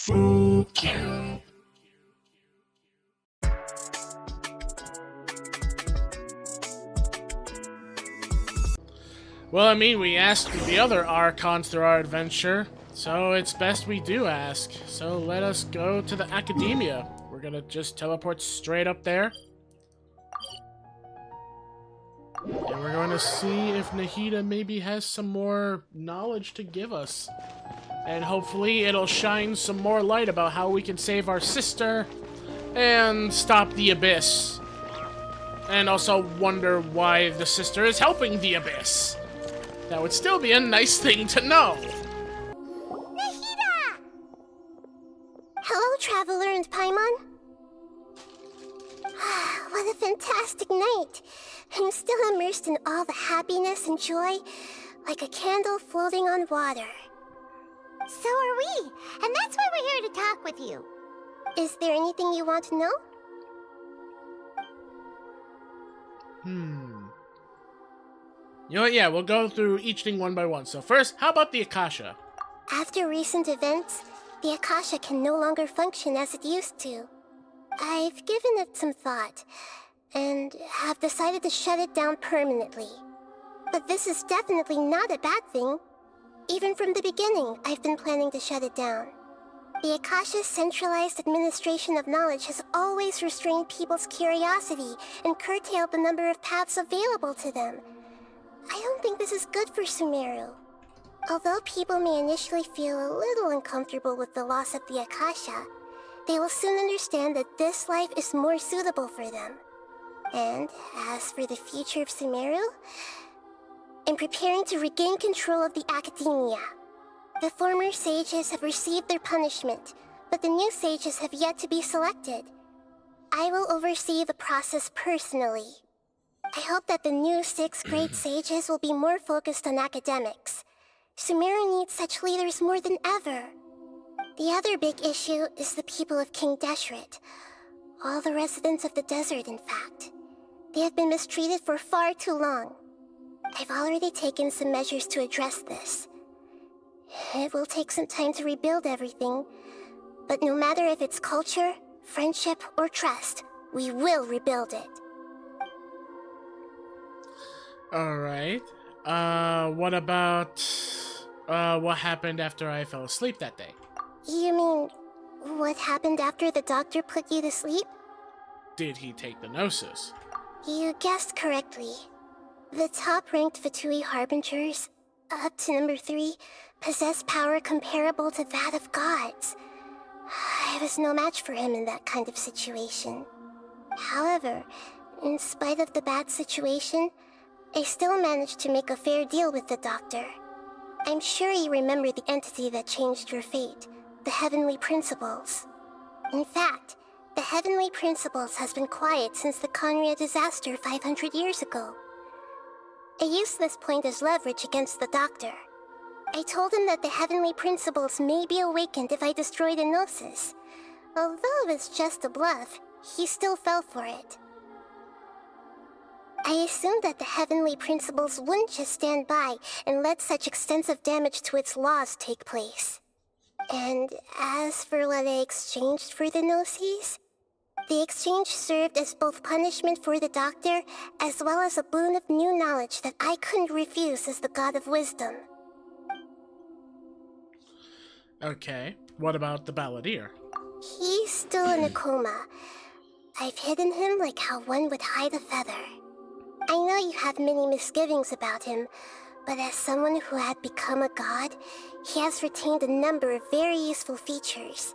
Fuck you. Well, I mean, we asked the other Archons through our adventure, so it's best we do ask. So let us go to the Academia. We're gonna just teleport straight up there. And we're going to see if Nahida maybe has some more knowledge to give us. And hopefully it'll shine some more light about how we can save our sister and stop the Abyss. And also wonder why the sister is helping the Abyss. That would still be a nice thing to know. Nahida! Hello, Traveler and Paimon. What a fantastic night. I'm still immersed in all the happiness and joy, like a candle floating on water. So are we, and that's why we're here to talk with you. Is there anything you want to know? You know what, yeah, we'll go through each thing one by one. So first, how about the Akasha? After recent events, the Akasha can no longer function as it used to. I've given it some thought, and have decided to shut it down permanently. But this is definitely not a bad thing. Even from the beginning, I've been planning to shut it down. The Akasha's centralized administration of knowledge has always restrained people's curiosity and curtailed the number of paths available to them. I don't think this is good for Sumeru. Although people may initially feel a little uncomfortable with the loss of the Akasha, they will soon understand that this life is more suitable for them. And as for the future of Sumeru, I'm preparing to regain control of the Academia. The former sages have received their punishment, but the new sages have yet to be selected. I will oversee the process personally. I hope that the new 6th grade sages will be more focused on academics. Sumeru needs such leaders more than ever. The other big issue is the people of King Deshret. All the residents of the desert, in fact. They have been mistreated for far too long. I've already taken some measures to address this. It will take some time to rebuild everything, but no matter if it's culture, friendship, or trust, we will rebuild it. Alright. What about, what happened after I fell asleep that day? You mean, what happened after the doctor put you to sleep? Did he take the Gnosis? You guessed correctly. The top-ranked Fatui Harbingers, up to number 3, possess power comparable to that of gods. I was no match for him in that kind of situation. However, in spite of the bad situation, I still managed to make a fair deal with the doctor. I'm sure you remember the entity that changed your fate, the Heavenly Principles. In fact, the Heavenly Principles has been quiet since the Conria disaster 500 years ago. I used this point as leverage against the doctor. I told him that the Heavenly Principles may be awakened if I destroy the Gnosis. Although it's just a bluff, he still fell for it. I assumed that the Heavenly Principles wouldn't just stand by and let such extensive damage to its laws take place. And as for what I exchanged for the Gnosis, the exchange served as both punishment for the doctor, as well as a boon of new knowledge that I couldn't refuse as the God of Wisdom. Okay, what about the Balladeer? He's still in a coma. I've hidden him like how one would hide a feather. I know you have many misgivings about him, but as someone who had become a god, he has retained a number of very useful features.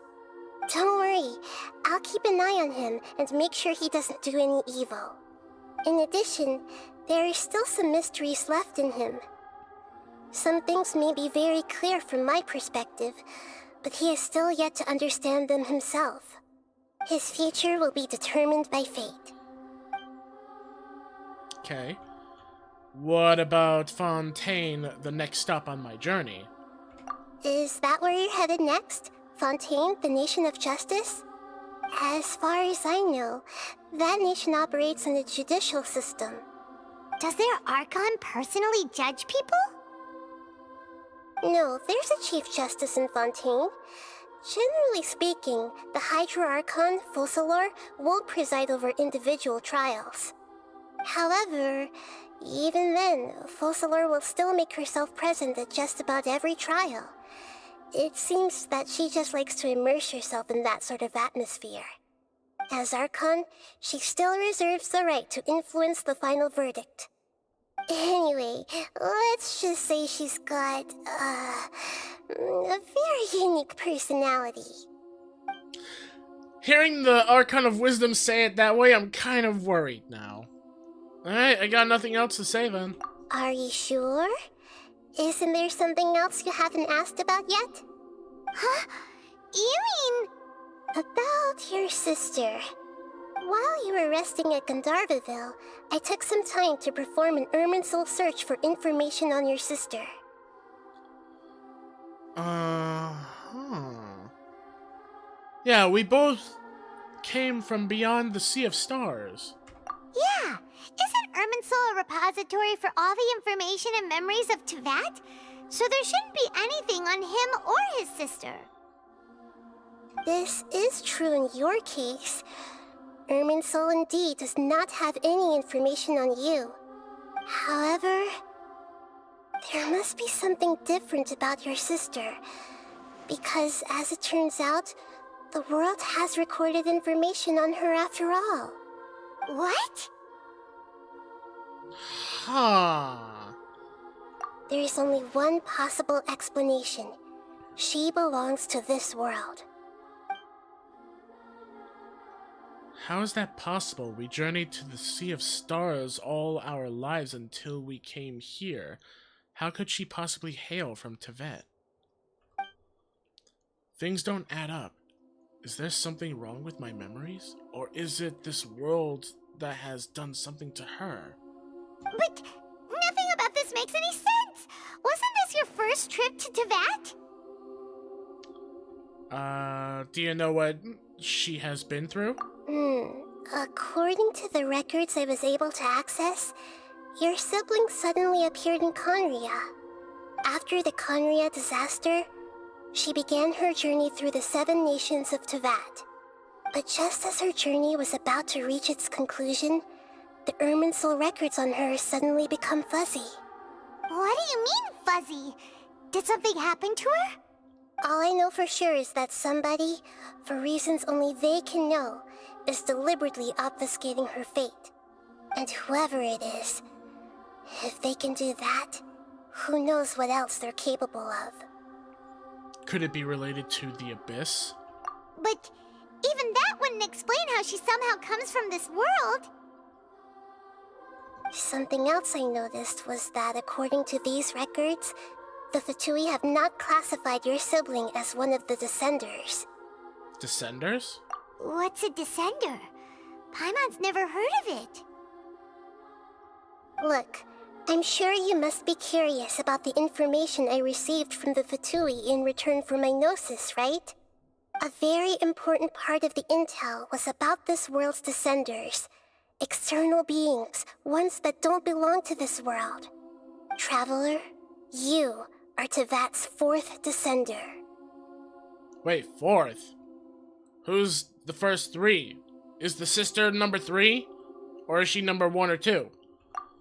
Don't worry, I'll keep an eye on him and make sure he doesn't do any evil. In addition, there are still some mysteries left in him. Some things may be very clear from my perspective, but he is still yet to understand them himself. His future will be determined by fate. Okay. What about Fontaine, the next stop on my journey? Is that where you're headed next? Fontaine, the Nation of Justice? As far as I know, that nation operates in a judicial system. Does their Archon personally judge people? No, there's a Chief Justice in Fontaine. Generally speaking, the Hydra Archon, Focalor, won't preside over individual trials. However, even then, Focalor will still make herself present at just about every trial. It seems that she just likes to immerse herself in that sort of atmosphere. As Archon, she still reserves the right to influence the final verdict. Anyway, let's just say she's got, a very unique personality. Hearing the Archon of Wisdom say it that way, I'm kind of worried now. Alright, I got nothing else to say then. Are you sure? Isn't there something else you haven't asked about yet? Huh? You mean... About your sister. While you were resting at Gandharvaville, I took some time to perform an Irminsul search for information on your sister. Yeah, we both came from beyond the Sea of Stars. Yeah, isn't Irminsul a repository for all the information and memories of Teyvat? So there shouldn't be anything on him or his sister. This is true in your case. Irminsul indeed does not have any information on you. However, there must be something different about your sister. Because, as it turns out, the world has recorded information on her after all. What? Huh. There is only one possible explanation. She belongs to this world. How is that possible? We journeyed to the Sea of Stars all our lives until we came here. How could she possibly hail from Teyvat? Things don't add up. Is there something wrong with my memories? Or is it this world that has done something to her? But nothing about this makes any sense! Wasn't this your first trip to Teyvat? Do you know what she has been through? According to the records I was able to access, your sibling suddenly appeared in Conria. After the Conria disaster, she began her journey through the 7 nations of Teyvat. But just as her journey was about to reach its conclusion, the Irminsul records on her suddenly become fuzzy. What do you mean, fuzzy? Did something happen to her? All I know for sure is that somebody, for reasons only they can know, is deliberately obfuscating her fate. And whoever it is, if they can do that, who knows what else they're capable of. Could it be related to the Abyss? But even that wouldn't explain how she somehow comes from this world. Something else I noticed was that according to these records, the Fatui have not classified your sibling as one of the Descenders. Descenders? What's a Descender? Paimon's never heard of it. Look, I'm sure you must be curious about the information I received from the Fatui in return for my gnosis, right? A very important part of the intel was about this world's Descenders. External beings, ones that don't belong to this world. Traveler, you are Teyvat's 4th Descender. Wait, 4th? Who's the first 3? Is the sister number 3? Or is she number 1 or 2?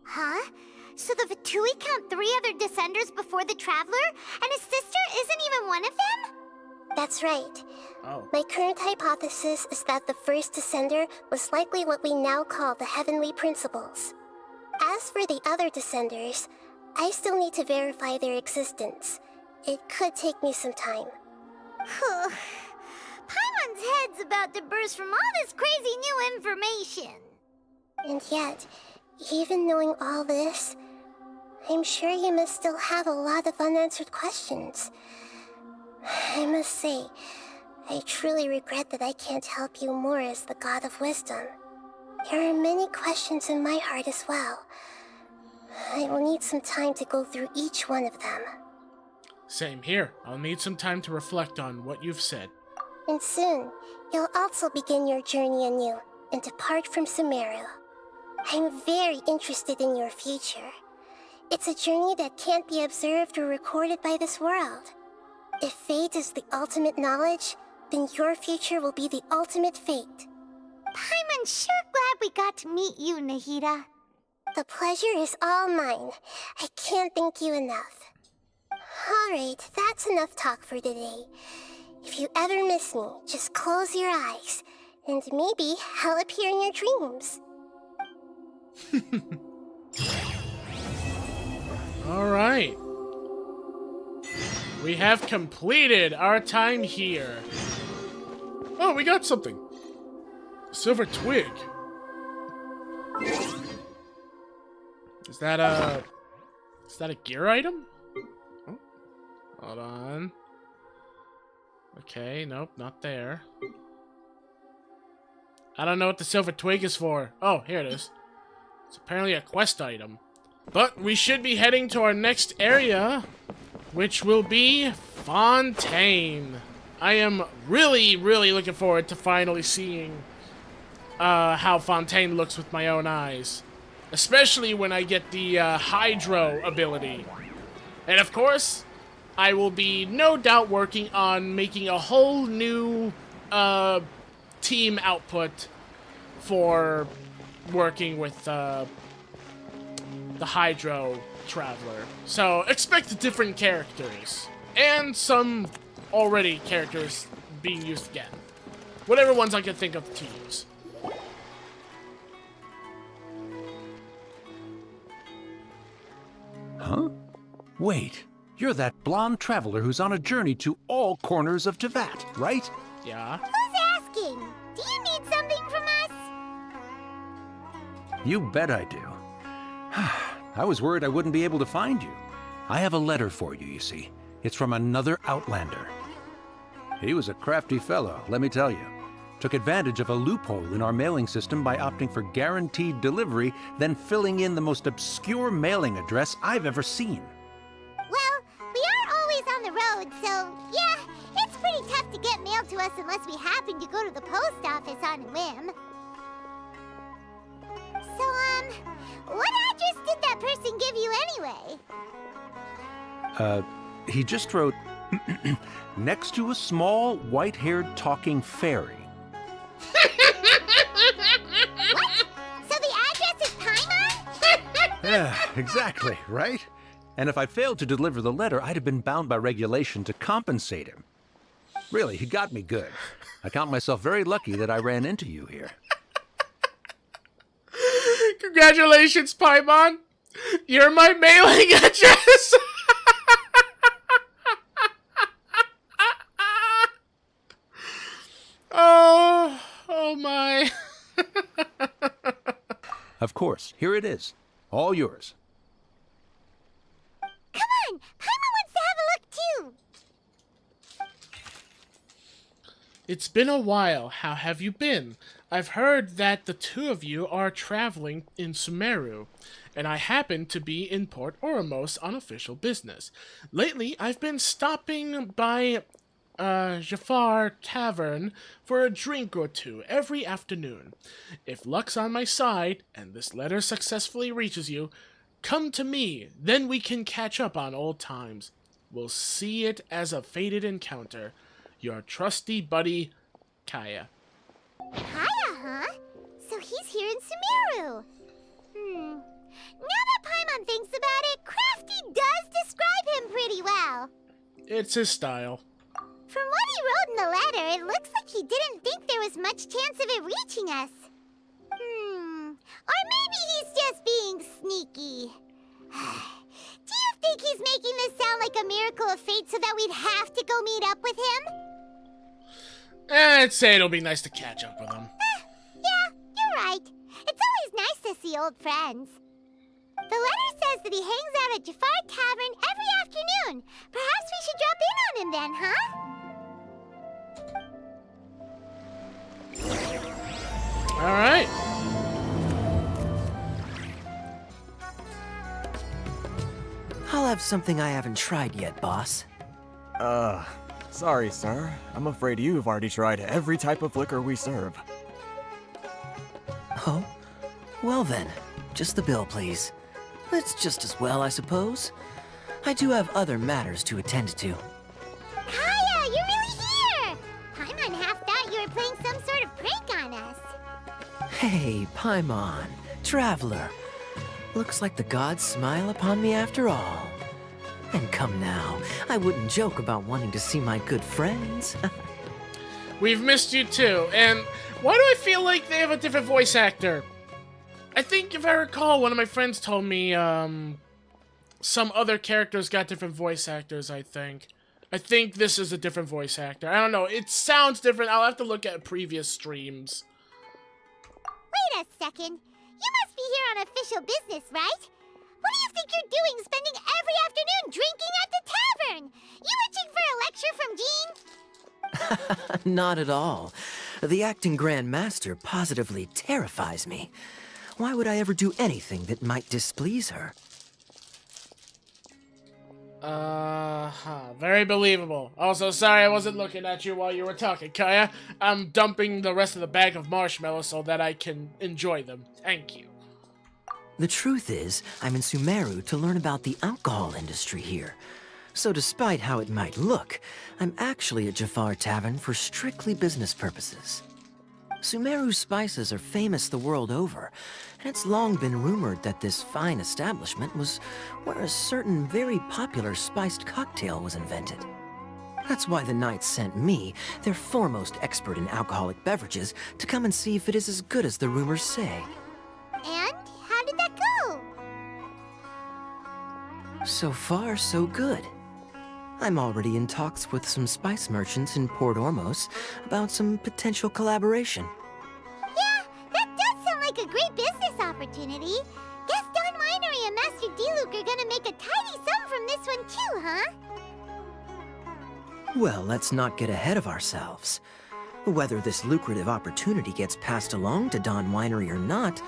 Huh? So the Fatui count 3 other Descenders before the Traveler? And his sister isn't even one of them? That's right. Oh. My current hypothesis is that the first Descender was likely what we now call the Heavenly Principles. As for the other Descenders, I still need to verify their existence. It could take me some time. Paimon's head's about to burst from all this crazy new information. And yet, even knowing all this, I'm sure you must still have a lot of unanswered questions. I must say, I truly regret that I can't help you more as the God of Wisdom. There are many questions in my heart as well. I will need some time to go through each one of them. Same here. I'll need some time to reflect on what you've said. And soon, you'll also begin your journey anew and depart from Sumeru. I'm very interested in your future. It's a journey that can't be observed or recorded by this world. If fate is the ultimate knowledge, then your future will be the ultimate fate. Paimon's sure glad we got to meet you, Nahida. The pleasure is all mine. I can't thank you enough. Alright, that's enough talk for today. If you ever miss me, just close your eyes, and maybe I'll appear in your dreams. Alright. We have completed our time here. Oh, we got something. Silver twig. Is that a gear item? Oh, hold on. Okay, nope, not there. I don't know what the silver twig is for. Oh, here it is. It's apparently a quest item. But we should be heading to our next area, which will be Fontaine. I am really, really looking forward to finally seeing how Fontaine looks with my own eyes. Especially when I get the Hydro ability. And of course, I will be no doubt working on making a whole new team output for working with the Hydro Traveler. So expect different characters. And some already characters being used again. Whatever ones I can think of to use. Huh? Wait, you're that blonde traveler who's on a journey to all corners of Teyvat, right? Yeah. Who's asking? Do you need something from us? You bet I do. I was worried I wouldn't be able to find you. I have a letter for you, you see. It's from another Outlander. He was a crafty fellow, let me tell you. Took advantage of a loophole in our mailing system by opting for guaranteed delivery, then filling in the most obscure mailing address I've ever seen. Well, we are always on the road, so yeah, it's pretty tough to get mail to us unless we happen to go to the post office on a whim. So, what address did that person give you anyway? He just wrote, next to a small, white-haired talking fairy. What? So the address is Paimon? Yeah, exactly, right? And if I failed to deliver the letter, I'd have been bound by regulation to compensate him. Really, he got me good. I count myself very lucky that I ran into you here. Congratulations, Paimon! You're my mailing address! Oh my. Of course, here it is. All yours. Come on! Paimon wants to have a look too! It's been a while. How have you been? I've heard that the two of you are traveling in Sumeru, and I happen to be in Port Oromos on official business. Lately, I've been stopping by Jafar Tavern for a drink or two every afternoon. If luck's on my side, and this letter successfully reaches you, come to me, then we can catch up on old times. We'll see it as a fated encounter. Your trusty buddy, Kaya. Kaya, huh? So he's here in Sumeru. Now that Paimon thinks about it, Crafty does describe him pretty well. It's his style. From what he wrote in the letter, it looks like he didn't think there was much chance of it reaching us. Or maybe he's just being sneaky. Do you think he's making this sound like a miracle of fate so that we'd have to go meet up with him? I'd say it'll be nice to catch up with him. Yeah, you're right. It's always nice to see old friends. The letter says that he hangs out at Jafar Tavern every afternoon. Perhaps we should drop in on him then, huh? Alright. I'll have something I haven't tried yet, boss. Sorry, sir. I'm afraid you've already tried every type of liquor we serve. Oh? Well then, just the bill, please. It's just as well, I suppose. I do have other matters to attend to. Hey, Paimon, traveler. Looks like the gods smile upon me after all. And come now, I wouldn't joke about wanting to see my good friends. We've missed you too, and why do I feel like they have a different voice actor? I think, if I recall, one of my friends told me, some other characters got different voice actors, I think. I think this is a different voice actor. I don't know, it sounds different. I'll have to look at previous streams. Wait a second. You must be here on official business, right? What do you think you're doing spending every afternoon drinking at the tavern? You itching for a lecture from Jean? Not at all. The acting Grand Master positively terrifies me. Why would I ever do anything that might displease her? Very believable. Also, sorry I wasn't looking at you while you were talking, Kaya. I'm dumping the rest of the bag of marshmallows so that I can enjoy them. Thank you. The truth is, I'm in Sumeru to learn about the alcohol industry here. So despite how it might look, I'm actually at Jafar Tavern for strictly business purposes. Sumeru spices are famous the world over, and it's long been rumored that this fine establishment was where a certain very popular spiced cocktail was invented. That's why the Knights sent me, their foremost expert in alcoholic beverages, to come and see if it is as good as the rumors say. And how did that go? So far, so good. I'm already in talks with some spice merchants in Port Ormos about some potential collaboration. Yeah, that does sound like a great business opportunity. Guess Don Winery and Master D-Luke are gonna make a tidy sum from this one too, huh? Well, let's not get ahead of ourselves. Whether this lucrative opportunity gets passed along to Don Winery or not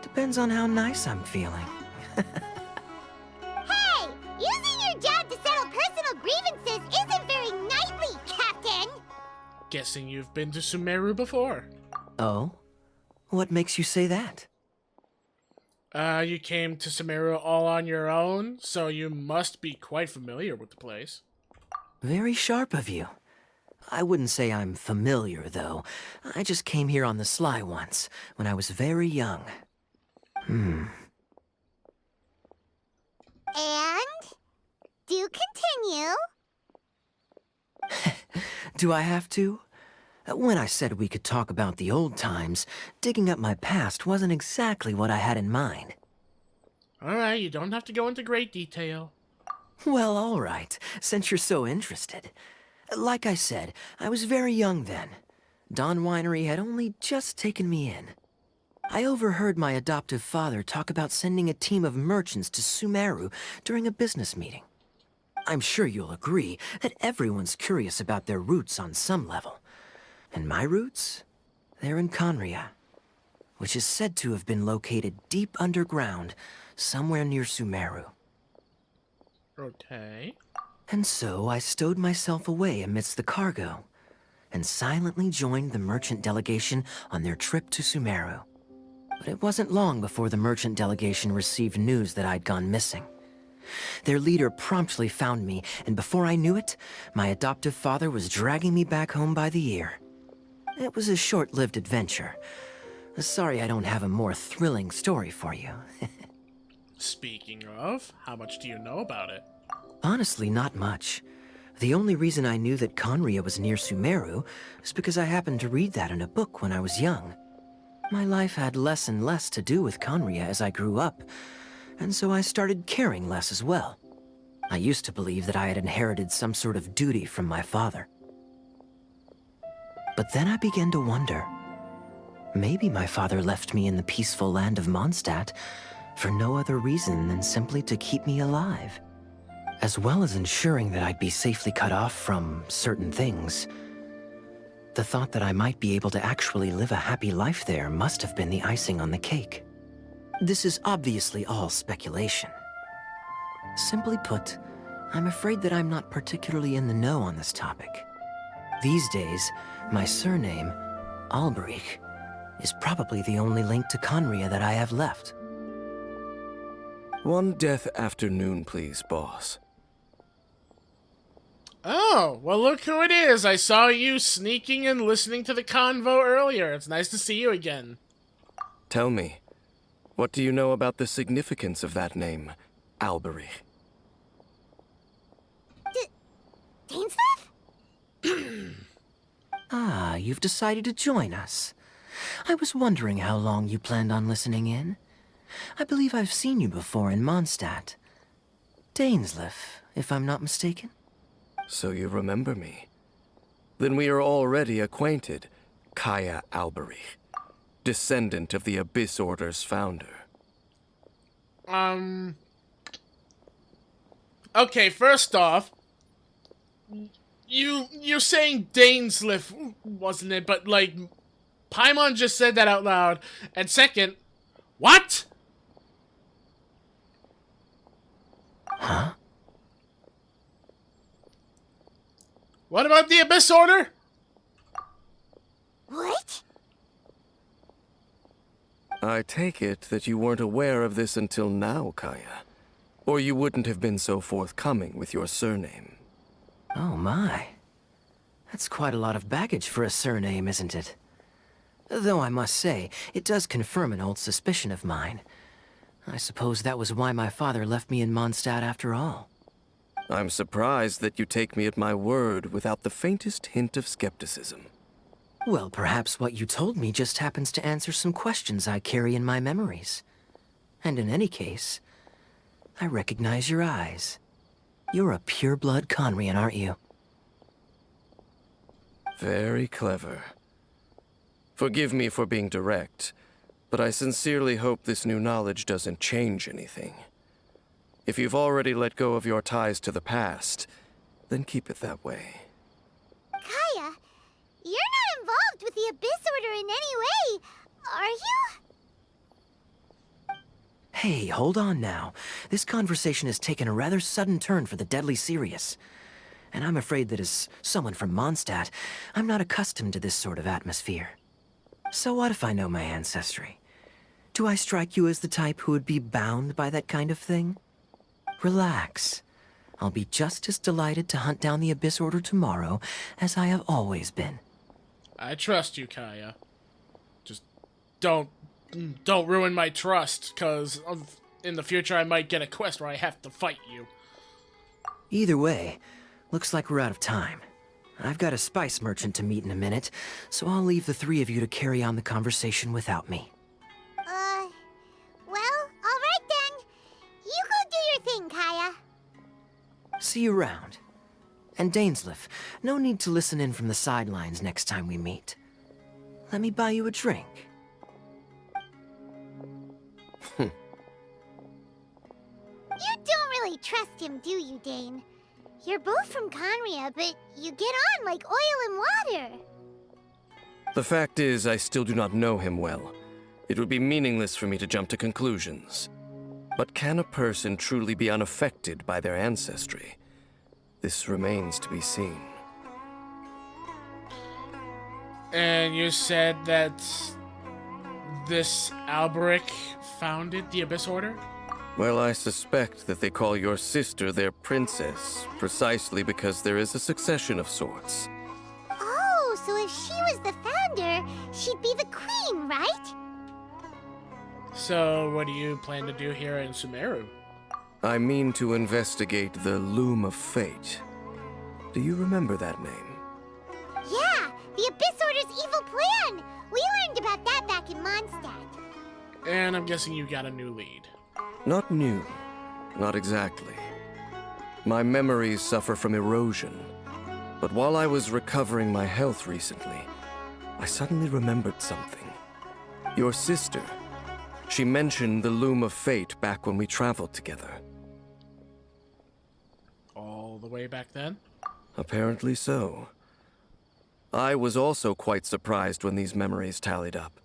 depends on how nice I'm feeling. Hey! Using your job to settle personal grievances isn't very knightly, Captain! Guessing you've been to Sumeru before. Oh? What makes you say that? You came to Sumeru all on your own, so you must be quite familiar with the place. Very sharp of you. I wouldn't say I'm familiar, though. I just came here on the sly once, when I was very young. And? Do continue. Do I have to? When I said we could talk about the old times, digging up my past wasn't exactly what I had in mind. Alright, you don't have to go into great detail. Well, all right, since you're so interested. Like I said, I was very young then. Don Winery had only just taken me in. I overheard my adoptive father talk about sending a team of merchants to Sumeru during a business meeting. I'm sure you'll agree that everyone's curious about their roots on some level. And my roots? They're in Conria, which is said to have been located deep underground, somewhere near Sumeru. Okay. And so I stowed myself away amidst the cargo, and silently joined the merchant delegation on their trip to Sumeru. But it wasn't long before the merchant delegation received news that I'd gone missing. Their leader promptly found me, and before I knew it, my adoptive father was dragging me back home by the ear. It was a short-lived adventure. Sorry I don't have a more thrilling story for you. Speaking of, how much do you know about it? Honestly, not much. The only reason I knew that Conria was near Sumeru is because I happened to read that in a book when I was young. My life had less and less to do with Conria as I grew up, and so I started caring less as well. I used to believe that I had inherited some sort of duty from my father. But then I began to wonder. Maybe my father left me in the peaceful land of Mondstadt for no other reason than simply to keep me alive. As well as ensuring that I'd be safely cut off from certain things. The thought that I might be able to actually live a happy life there must have been the icing on the cake. This is obviously all speculation. Simply put, I'm afraid that I'm not particularly in the know on this topic. These days, my surname, Alberich, is probably the only link to Conria that I have left. One death afternoon, please, boss. Oh, well look who it is. I saw you sneaking and listening to the convo earlier. It's nice to see you again. Tell me, what do you know about the significance of that name, Alberich? Dainsleif? Ah, you've decided to join us. I was wondering how long you planned on listening in. I believe I've seen you before in Mondstadt. Dainsleif, if I'm not mistaken. So you remember me. Then we are already acquainted, Kaya Alberich, descendant of the Abyss Order's founder. Okay, first off, you're saying Dainsleif, wasn't it? But, like, Paimon just said that out loud. And second, what? Huh? What about the Abyss Order? What? I take it that you weren't aware of this until now, Kaya. Or you wouldn't have been so forthcoming with your surname. Oh my. That's quite a lot of baggage for a surname, isn't it? Though I must say, it does confirm an old suspicion of mine. I suppose that was why my father left me in Mondstadt after all. I'm surprised that you take me at my word without the faintest hint of skepticism. Well, perhaps what you told me just happens to answer some questions I carry in my memories. And in any case, I recognize your eyes. You're a pure-blood Conrian, aren't you? Very clever. Forgive me for being direct, but I sincerely hope this new knowledge doesn't change anything. If you've already let go of your ties to the past, then keep it that way. Kaya, you're not involved with the Abyss Order in any way, are you? Hey, hold on now. This conversation has taken a rather sudden turn for the deadly serious. And I'm afraid that as someone from Mondstadt, I'm not accustomed to this sort of atmosphere. So what if I know my ancestry? Do I strike you as the type who would be bound by that kind of thing? Relax. I'll be just as delighted to hunt down the Abyss Order tomorrow as I have always been. I trust you, Kaya. Just don't ruin my trust, cause in the future I might get a quest where I have to fight you. Either way, looks like we're out of time. I've got a spice merchant to meet in a minute, so I'll leave the three of you to carry on the conversation without me. Well, alright then. You go do your thing, Kaya. See you around. And Dainsleif, no need to listen in from the sidelines next time we meet. Let me buy you a drink. You don't really trust him, do you, Dane? You're both from Conria, but you get on like oil and water. The fact is, I still do not know him well. It would be meaningless for me to jump to conclusions. But can a person truly be unaffected by their ancestry? This remains to be seen. And you said that this Alberich founded the Abyss Order? Well, I suspect that they call your sister their princess, precisely because there is a succession of sorts. Oh, so if she was the founder, she'd be the queen, right? So, what do you plan to do here in Sumeru? I mean to investigate the Loom of Fate. Do you remember that name? Yeah, the Abyss Order's evil plan! We learned about that back in Mondstadt. And I'm guessing you got a new lead. Not new. Not exactly. My memories suffer from erosion. But while I was recovering my health recently, I suddenly remembered something. Your sister. She mentioned the Loom of Fate back when we traveled together. All the way back then? Apparently so. I was also quite surprised when these memories tallied up.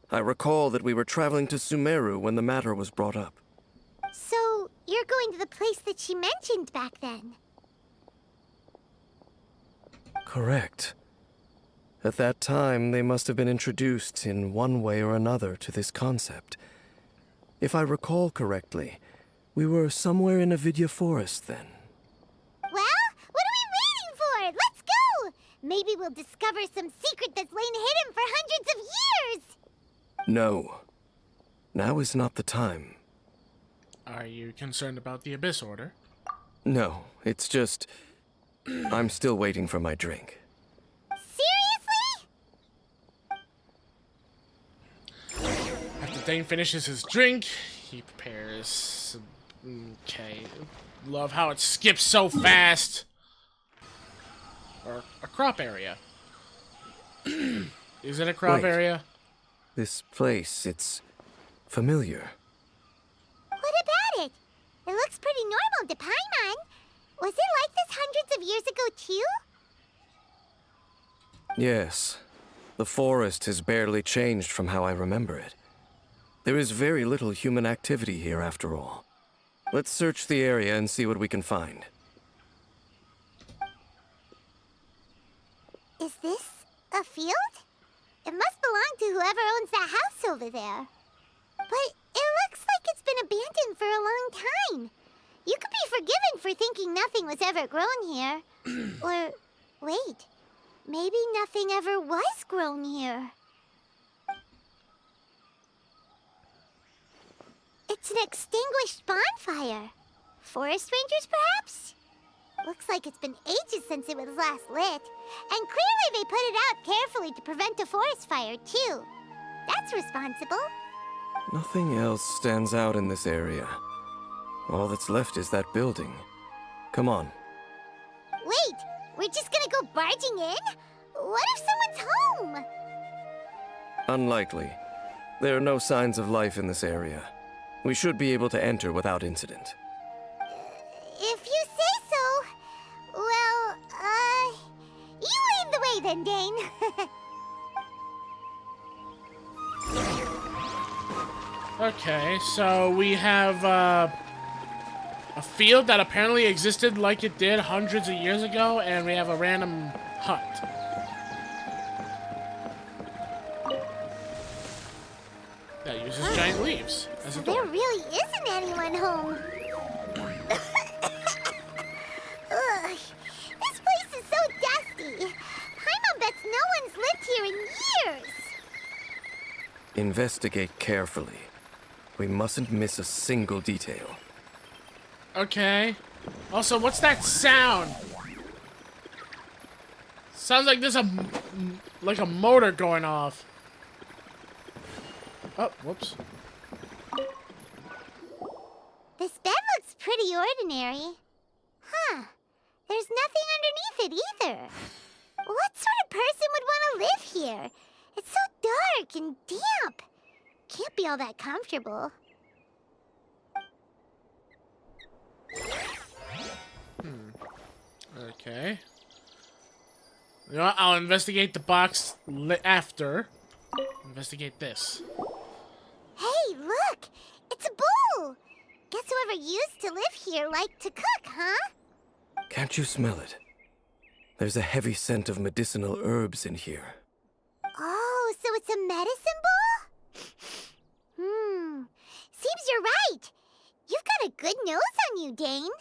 I recall that we were traveling to Sumeru when the matter was brought up. So, you're going to the place that she mentioned back then? Correct. At that time, they must have been introduced in one way or another to this concept. If I recall correctly, we were somewhere in Avidya Forest then. Well, what are we waiting for? Let's go! Maybe we'll discover some secret that's lain hidden for hundreds of years! No. Now is not the time. Are you concerned about the Abyss Order? No, it's just... I'm still waiting for my drink. Seriously? After Dane finishes his drink, he prepares some... Okay. Love how it skips so fast. Or a crop area. Is it a crop Wait. area? This place, it's familiar. What about it? It looks pretty normal to Paimon. Was it like this hundreds of years ago, too? Yes. The forest has barely changed from how I remember it. There is very little human activity here after all. Let's search the area and see what we can find. Is this a field? It must belong to whoever owns that house over there. But it looks like it's been abandoned for a long time. You could be forgiven for thinking nothing was ever grown here. Or, wait, maybe nothing ever was grown here. It's an extinguished bonfire. Forest rangers, perhaps? Looks like it's been ages since it was last lit. And clearly they put it out carefully to prevent a forest fire, too. That's responsible. Nothing else stands out in this area. All that's left is that building. Come on. Wait, we're just gonna go barging in? What if someone's home? Unlikely. There are no signs of life in this area. We should be able to enter without incident. If you say so. Well, you lead the way then, Dane. Okay, so we have a field that apparently existed like it did hundreds of years ago, and we have a random hut. That uses giant leaves as a There door. really isn't anyone home. Ugh, this place is so dusty. Paimon bets no one's lived here in years. Investigate carefully. We mustn't miss a single detail. Okay. Also, what's that sound? Sounds like there's like a motor going off. Oh, whoops. This bed looks pretty ordinary. Huh. There's nothing underneath it either. What sort of person would want to live here? It's so dark and damp. Can't be all that comfortable. Okay. You know what? I'll investigate the box after. Investigate this. Hey, look! It's a bowl! Guess whoever used to live here liked to cook, huh? Can't you smell it? There's a heavy scent of medicinal herbs in here. Oh, so it's a medicine bowl? Seems you're right. You've got a good nose on you, Dane.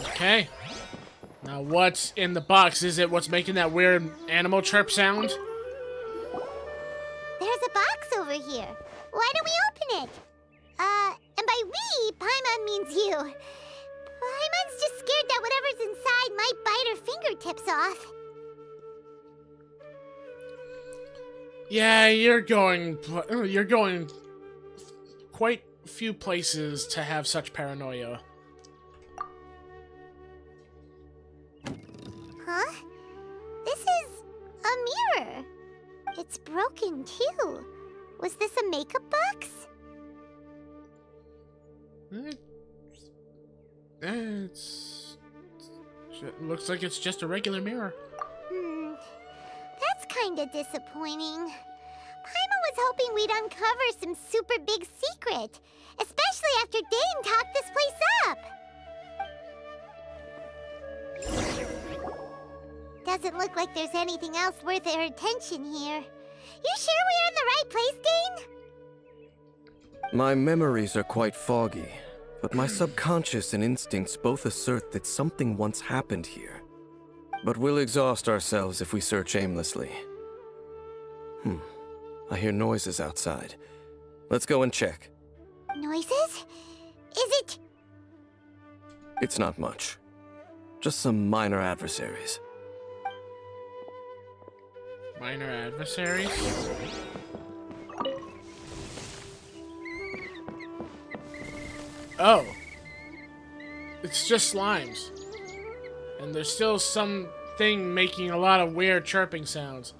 Okay. Now what's in the box? Is it what's making that weird animal chirp sound? There's a box over here. Why don't we open it? And by we, Paimon means you. Paimon's just scared that whatever's inside might bite her fingertips off. Yeah, you're going quite a few places to have such paranoia. Huh? This is a mirror. It's broken, too. Was this a makeup box? It looks like it's just a regular mirror. That's kinda disappointing. Paimon was hoping we'd uncover some super big secret, especially after Dane talked this place up. Doesn't look like there's anything else worth our attention here. You sure we're in the right place, Dane? My memories are quite foggy, but my subconscious and instincts both assert that something once happened here. But we'll exhaust ourselves if we search aimlessly. I hear noises outside. Let's go and check. Noises? Is it... It's not much. Just some minor adversaries. Minor adversaries? Oh. It's just slimes. And there's still something making a lot of weird chirping sounds.